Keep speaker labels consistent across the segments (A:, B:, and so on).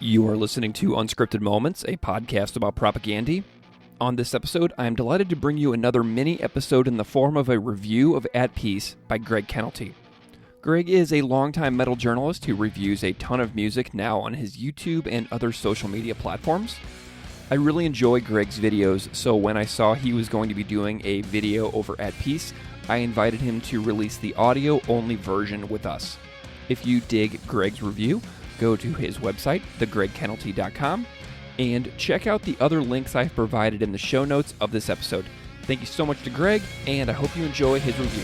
A: You are listening to Unscripted Moments, a podcast about propaganda. On this episode, I am delighted to bring you another mini episode in the form of a review of At Peace by Greg Kennelty. Greg is a longtime metal journalist who reviews a ton of music now on his YouTube and other social media platforms. I really enjoy Greg's videos, so when I saw he was going to be doing a video over At Peace, I invited him to release the audio-only version with us. If you dig Greg's review, go to his website, thegregkennelty.com, and check out the other links I've provided in the show notes of this episode. Thank you so much to Greg, and I hope you enjoy his review.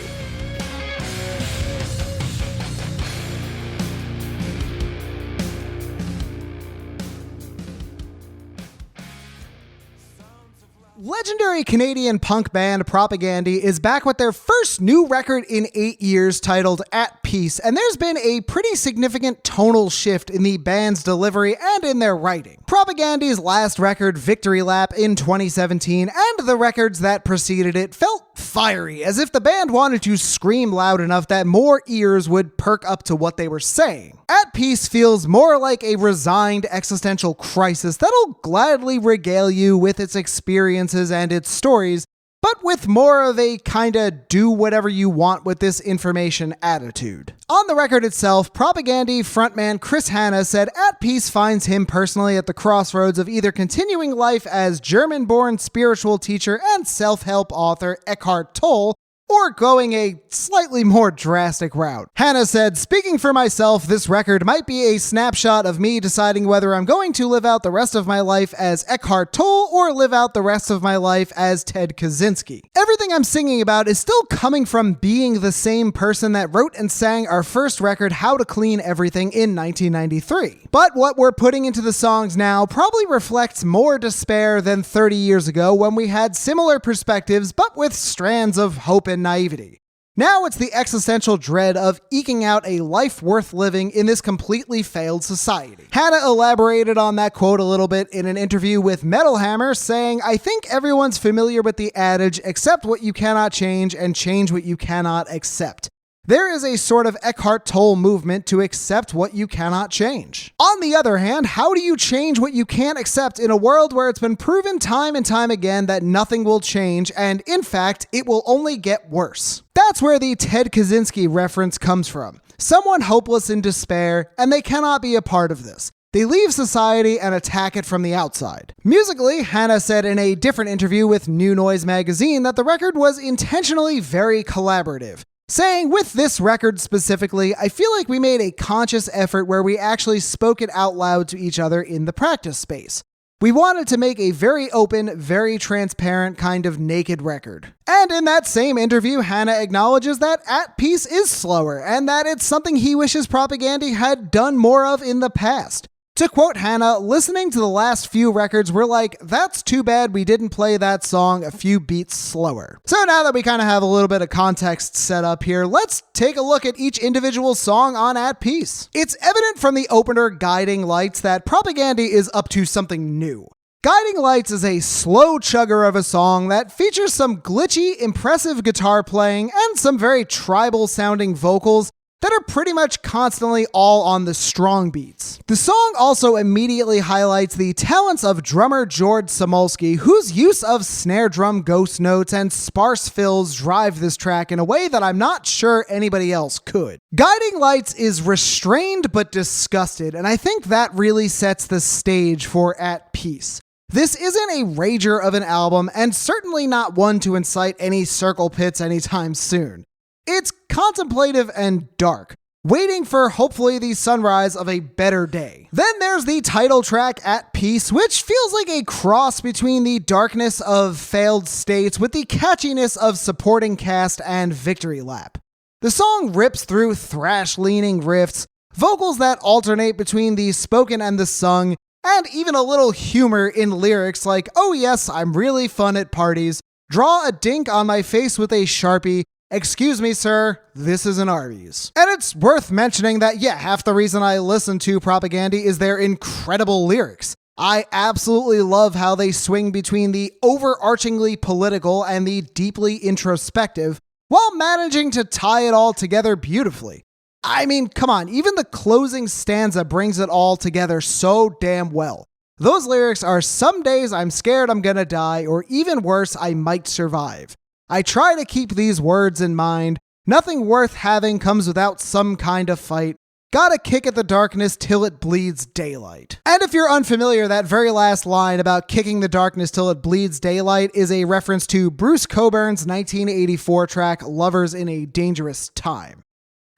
B: Legendary Canadian punk band Propaganda is back with their first new record in 8 years titled At Peace, and there's been a pretty significant tonal shift in the band's delivery and in their writing. Propaganda's last record, Victory Lap, in 2017, and the records that preceded it felt fiery, as if the band wanted to scream loud enough that more ears would perk up to what they were saying. At Peace feels more like a resigned existential crisis that'll gladly regale you with its experiences and its stories, but with more of a kinda do whatever you want with this information attitude. On the record itself, Propaganda frontman Chris Hanna said At Peace finds him personally at the crossroads of either continuing life as German-born spiritual teacher and self-help author Eckhart Tolle, or going a slightly more drastic route. Hanna said, "Speaking for myself, this record might be a snapshot of me deciding whether I'm going to live out the rest of my life as Eckhart Tolle or live out the rest of my life as Ted Kaczynski. Everything I'm singing about is still coming from being the same person that wrote and sang our first record, How to Clean Everything, in 1993. But what we're putting into the songs now probably reflects more despair than 30 years ago when we had similar perspectives but with strands of hope and naivety. Now it's the existential dread of eking out a life worth living in this completely failed society." Hanna elaborated on that quote a little bit in an interview with Metal Hammer, saying, "I think everyone's familiar with the adage, accept what you cannot change and change what you cannot accept. There is a sort of Eckhart Tolle movement to accept what you cannot change. On the other hand, how do you change what you can't accept in a world where it's been proven time and time again that nothing will change, and in fact, it will only get worse?" That's where the Ted Kaczynski reference comes from. Someone hopeless in despair, and they cannot be a part of this. They leave society and attack it from the outside. Musically, Hanna said in a different interview with New Noise magazine that the record was intentionally very collaborative, saying, "With this record specifically, I feel like we made a conscious effort where we actually spoke it out loud to each other in the practice space. We wanted to make a very open, very transparent kind of naked record." And in that same interview, Hanna acknowledges that At Peace is slower and that it's something he wishes Propaganda had done more of in the past. To quote Hanna, "Listening to the last few records, we're like, that's too bad we didn't play that song a few beats slower." So now that we kind of have a little bit of context set up here, let's take a look at each individual song on At Peace. It's evident from the opener Guiding Lights that Propaganda is up to something new. Guiding Lights is a slow chugger of a song that features some glitchy, impressive guitar playing and some very tribal sounding vocals that are pretty much constantly all on the strong beats. The song also immediately highlights the talents of drummer George Samolsky, whose use of snare drum ghost notes and sparse fills drive this track in a way that I'm not sure anybody else could. Guiding Lights is restrained but disgusted, and I think that really sets the stage for At Peace. This isn't a rager of an album, and certainly not one to incite any circle pits anytime soon. It's contemplative and dark, waiting for hopefully the sunrise of a better day. Then there's the title track, At Peace, which feels like a cross between the darkness of Failed States with the catchiness of Supporting Cast and Victory Lap. The song rips through thrash-leaning riffs, vocals that alternate between the spoken and the sung, and even a little humor in lyrics like, "Oh yes, I'm really fun at parties, draw a dink on my face with a Sharpie, excuse me, sir, this is an Arby's." And it's worth mentioning that, half the reason I listen to Propaganda is their incredible lyrics. I absolutely love how they swing between the overarchingly political and the deeply introspective, while managing to tie it all together beautifully. I mean, come on, even the closing stanza brings it all together so damn well. Those lyrics are, "Some days I'm scared I'm gonna die, or even worse, I might survive. I try to keep these words in mind. Nothing worth having comes without some kind of fight. Gotta kick at the darkness till it bleeds daylight." And if you're unfamiliar, that very last line about kicking the darkness till it bleeds daylight is a reference to Bruce Coburn's 1984 track, Lovers in a Dangerous Time.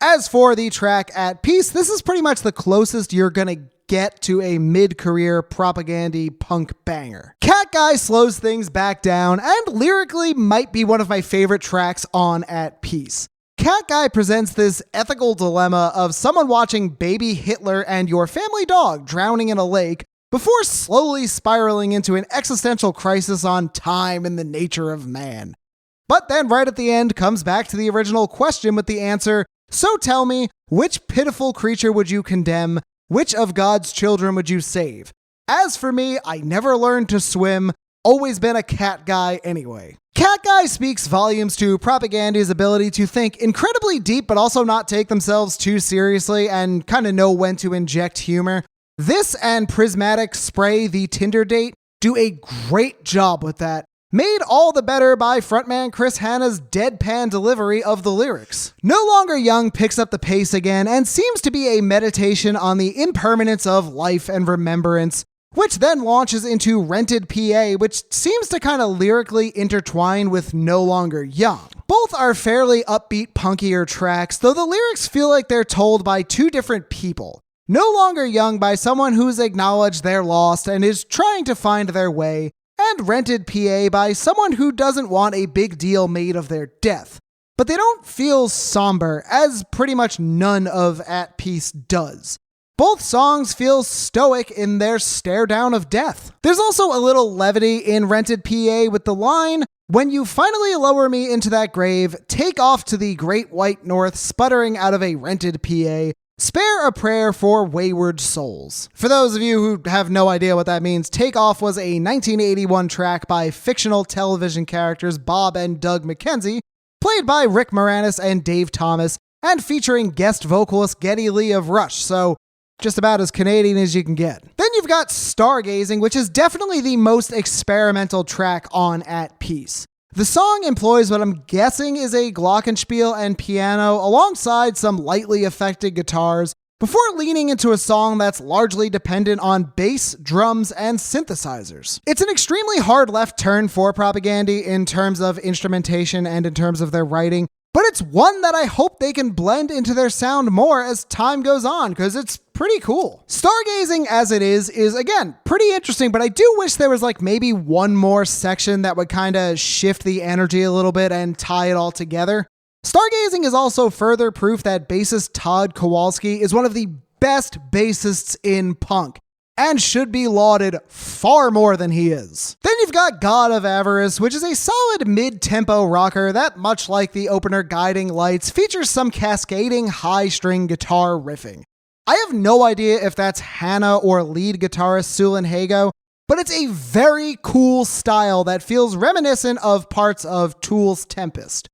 B: As for the track At Peace, this is pretty much the closest you're gonna get to a mid-career propagandy punk banger. Cat Guy slows things back down and lyrically might be one of my favorite tracks on At Peace. Cat Guy presents this ethical dilemma of someone watching baby Hitler and your family dog drowning in a lake before slowly spiraling into an existential crisis on time and the nature of man. But then right at the end comes back to the original question with the answer, "So tell me, which pitiful creature would you condemn? Which of God's children would you save? As for me, I never learned to swim, always been a cat guy anyway." Cat Guy speaks volumes to Propagandy's ability to think incredibly deep but also not take themselves too seriously and kind of know when to inject humor. This and Prismatic Spray the Tinder Date do a great job with that, made all the better by frontman Chris Hanna's deadpan delivery of the lyrics. No Longer Young picks up the pace again and seems to be a meditation on the impermanence of life and remembrance, which then launches into Rented PA, which seems to kind of lyrically intertwine with No Longer Young. Both are fairly upbeat, punkier tracks, though the lyrics feel like they're told by two different people. No Longer Young by someone who's acknowledged they're lost and is trying to find their way, and Rented PA by someone who doesn't want a big deal made of their death. But they don't feel somber, as pretty much none of At Peace does. Both songs feel stoic in their stare down of death. There's also a little levity in Rented PA with the line, "When you finally lower me into that grave, take off to the great white north, sputtering out of a rented PA. Spare a prayer for wayward souls." For those of you who have no idea what that means, Take Off was a 1981 track by fictional television characters Bob and Doug McKenzie, played by Rick Moranis and Dave Thomas, and featuring guest vocalist Geddy Lee of Rush, so just about as Canadian as you can get. Then you've got Stargazing, which is definitely the most experimental track on At Peace. The song employs what I'm guessing is a glockenspiel and piano alongside some lightly affected guitars before leaning into a song that's largely dependent on bass, drums, and synthesizers. It's an extremely hard left turn for Propagandy in terms of instrumentation and in terms of their writing, but it's one that I hope they can blend into their sound more as time goes on, because it's pretty cool. Stargazing as it is again, pretty interesting, but I do wish there was like maybe one more section that would kind of shift the energy a little bit and tie it all together. Stargazing is also further proof that bassist Todd Kowalski is one of the best bassists in punk, and should be lauded far more than he is. Then you've got God of Avarice, which is a solid mid-tempo rocker that, much like the opener Guiding Lights, features some cascading high-string guitar riffing. I have no idea if that's Hannah or lead guitarist Sulin Hago, but it's a very cool style that feels reminiscent of parts of Tool's Tempest.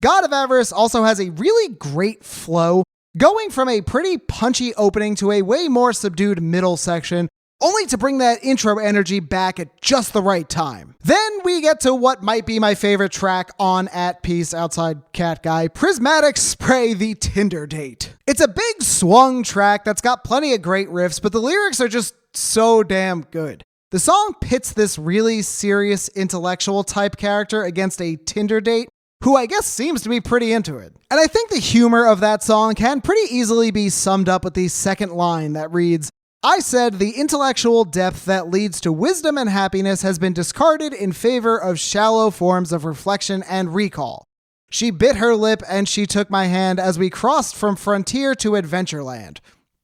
B: God of Avarice also has a really great flow, going from a pretty punchy opening to a way more subdued middle section, only to bring that intro energy back at just the right time. Then we get to what might be my favorite track on At Peace outside Cat Guy, Prismatic Spray the Tinder Date. It's a big swung track that's got plenty of great riffs, but the lyrics are just so damn good. The song pits this really serious intellectual type character against a Tinder date who I guess seems to be pretty into it. And I think the humor of that song can pretty easily be summed up with the second line that reads, "I said the intellectual depth that leads to wisdom and happiness has been discarded in favor of shallow forms of reflection and recall. She bit her lip and she took my hand as we crossed from frontier to adventureland."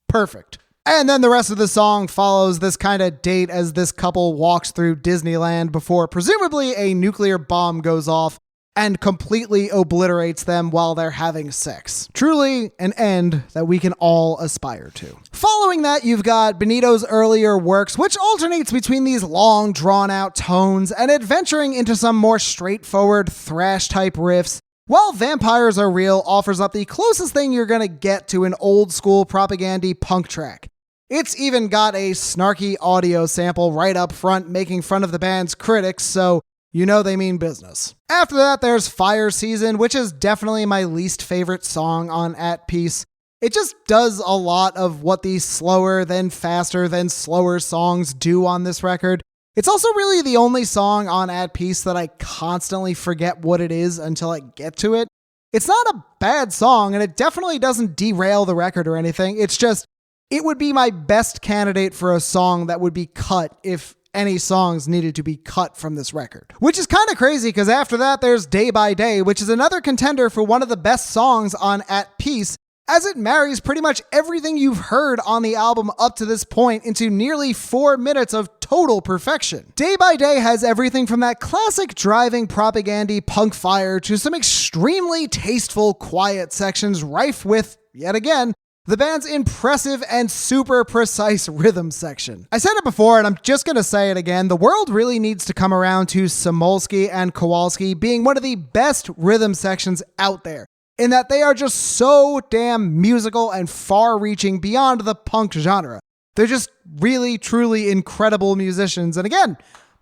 B: Perfect. And then the rest of the song follows this kind of date as this couple walks through Disneyland before presumably a nuclear bomb goes off and completely obliterates them while they're having sex. Truly an end that we can all aspire to. Following that, you've got Benito's earlier works, which alternates between these long, drawn-out tones and adventuring into some more straightforward thrash-type riffs While Vampires Are Real offers up the closest thing you're gonna get to an old school Propagandhi punk track. It's even got a snarky audio sample right up front making fun of the band's critics, so you know they mean business. After that, there's Fire Season, which is definitely my least favorite song on At Peace. It just does a lot of what these slower then faster then slower songs do on this record. It's also really the only song on At Peace that I constantly forget what it is until I get to it. It's not a bad song, and it definitely doesn't derail the record or anything. It's just, it would be my best candidate for a song that would be cut if any songs needed to be cut from this record. Which is kind of crazy, because after that there's Day by Day, which is another contender for one of the best songs on At Peace, as it marries pretty much everything you've heard on the album up to this point into nearly 4 minutes of total perfection. Day by Day has everything from that classic driving Propagandhi punk fire to some extremely tasteful quiet sections rife with, yet again, the band's impressive and super precise rhythm section. I said it before, and I'm just gonna say it again, the world really needs to come around to Samolsky and Kowalski being one of the best rhythm sections out there, in that they are just so damn musical and far-reaching beyond the punk genre. They're just really, truly incredible musicians, and again,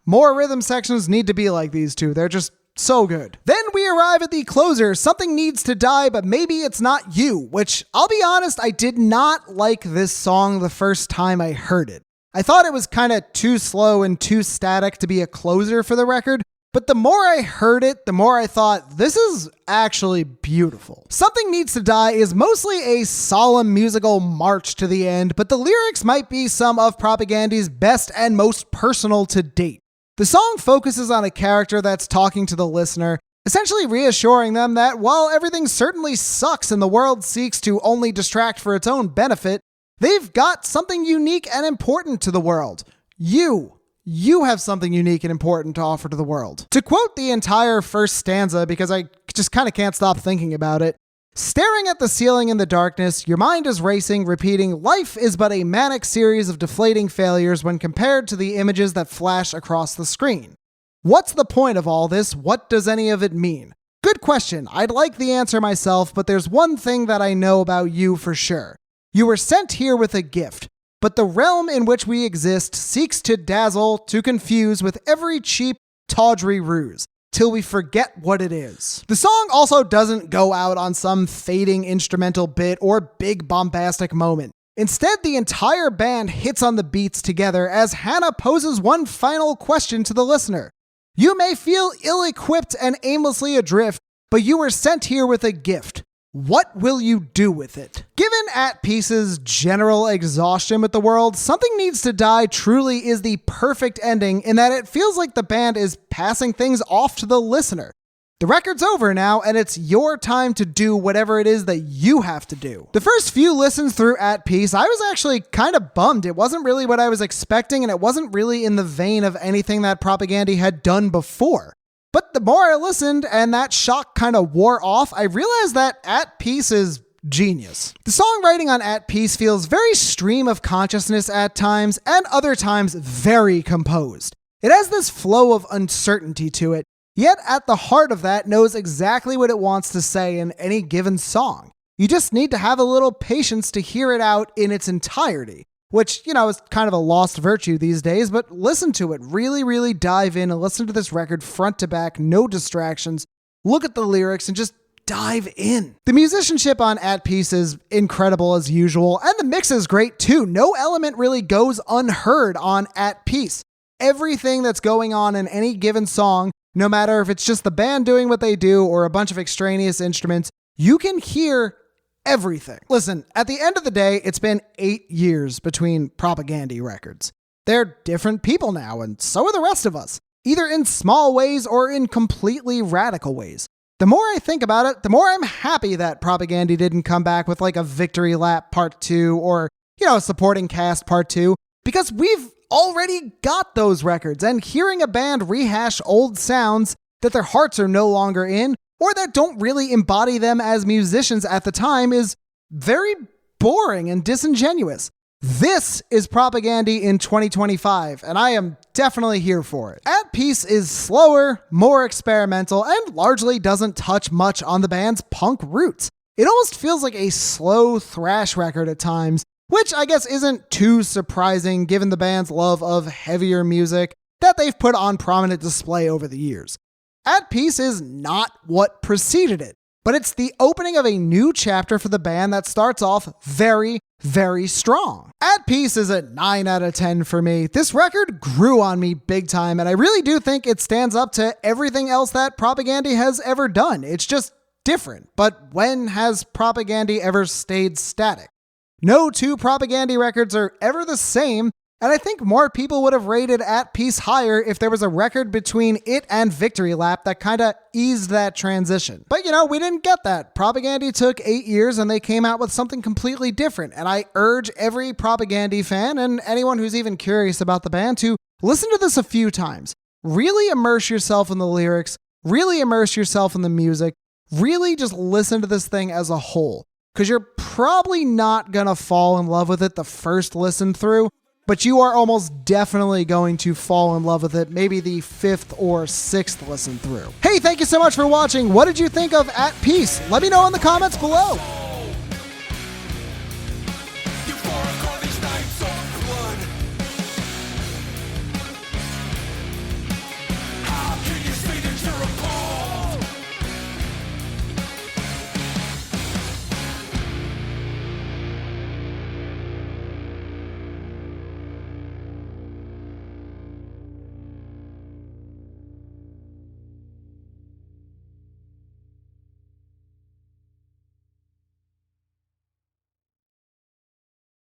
B: more rhythm sections need to be like these two. They're just so good. Then we arrive at the closer, Something Needs to Die, but Maybe It's Not You, which, I'll be honest, I did not like this song the first time I heard it. I thought it was kind of too slow and too static to be a closer for the record, but the more I heard it, the more I thought, this is actually beautiful. Something Needs to Die is mostly a solemn musical march to the end, but the lyrics might be some of Propagandhi's best and most personal to date. The song focuses on a character that's talking to the listener, essentially reassuring them that while everything certainly sucks and the world seeks to only distract for its own benefit, they've got something unique and important to the world. You have something unique and important to offer to the world. To quote the entire first stanza, because I just kind of can't stop thinking about it, staring at the ceiling in the darkness, your mind is racing, repeating, life is but a manic series of deflating failures when compared to the images that flash across the screen. What's the point of all this? What does any of it mean? Good question. I'd like the answer myself, but there's one thing that I know about you for sure. You were sent here with a gift, but the realm in which we exist seeks to dazzle, to confuse with every cheap, tawdry ruse, till we forget what it is. The song also doesn't go out on some fading instrumental bit or big bombastic moment. Instead, the entire band hits on the beats together as Hannah poses one final question to the listener. You may feel ill-equipped and aimlessly adrift, but you were sent here with a gift. What will you do with it? Given At Peace's general exhaustion with the world, Something Needs to Die truly is the perfect ending in that it feels like the band is passing things off to the listener. The record's over now, and it's your time to do whatever it is that you have to do. The first few listens through At Peace, I was actually kind of bummed. It wasn't really what I was expecting, and it wasn't really in the vein of anything that Propagandhi had done before. But the more I listened and that shock kind of wore off, I realized that At Peace is genius. The songwriting on At Peace feels very stream of consciousness at times, and other times very composed. It has this flow of uncertainty to it, yet at the heart of that knows exactly what it wants to say in any given song. You just need to have a little patience to hear it out in its entirety. Which, is kind of a lost virtue these days, but listen to it. Really, really dive in and listen to this record front to back, no distractions. Look at the lyrics and just dive in. The musicianship on At Peace is incredible as usual, and the mix is great too. No element really goes unheard on At Peace. Everything that's going on in any given song, no matter if it's just the band doing what they do or a bunch of extraneous instruments, you can hear everything. Listen, at the end of the day, it's been 8 years between Propagandhi records. They're different people now, and so are the rest of us, either in small ways or in completely radical ways. The more I think about it, the more I'm happy that Propagandhi didn't come back with like a Victory Lap Part 2 or, Supporting Cast Part 2, because we've already got those records, and hearing a band rehash old sounds that their hearts are no longer in, or that don't really embody them as musicians at the time, is very boring and disingenuous. This is Propagandy in 2025, and I am definitely here for it. At Peace is slower, more experimental, and largely doesn't touch much on the band's punk roots. It almost feels like a slow thrash record at times, which I guess isn't too surprising given the band's love of heavier music that they've put on prominent display over the years. At Peace is not what preceded it, but it's the opening of a new chapter for the band that starts off very, very strong. At Peace is a 9 out of 10 for me. This record grew on me big time, and I really do think it stands up to everything else that Propagandy has ever done. It's just different, but when has Propagandy ever stayed static? No two Propagandy records are ever the same, and I think more people would have rated At Peace higher if there was a record between it and Victory Lap that kind of eased that transition. But we didn't get that. Propagandy took 8 years and they came out with something completely different, and I urge every Propagandy fan and anyone who's even curious about the band to listen to this a few times. Really immerse yourself in the lyrics, really immerse yourself in the music, really just listen to this thing as a whole, because you're probably not gonna fall in love with it the first listen through, but you are almost definitely going to fall in love with it maybe the 5th or 6th listen through. Hey, thank you so much for watching. What did you think of At Peace? Let me know in the comments below.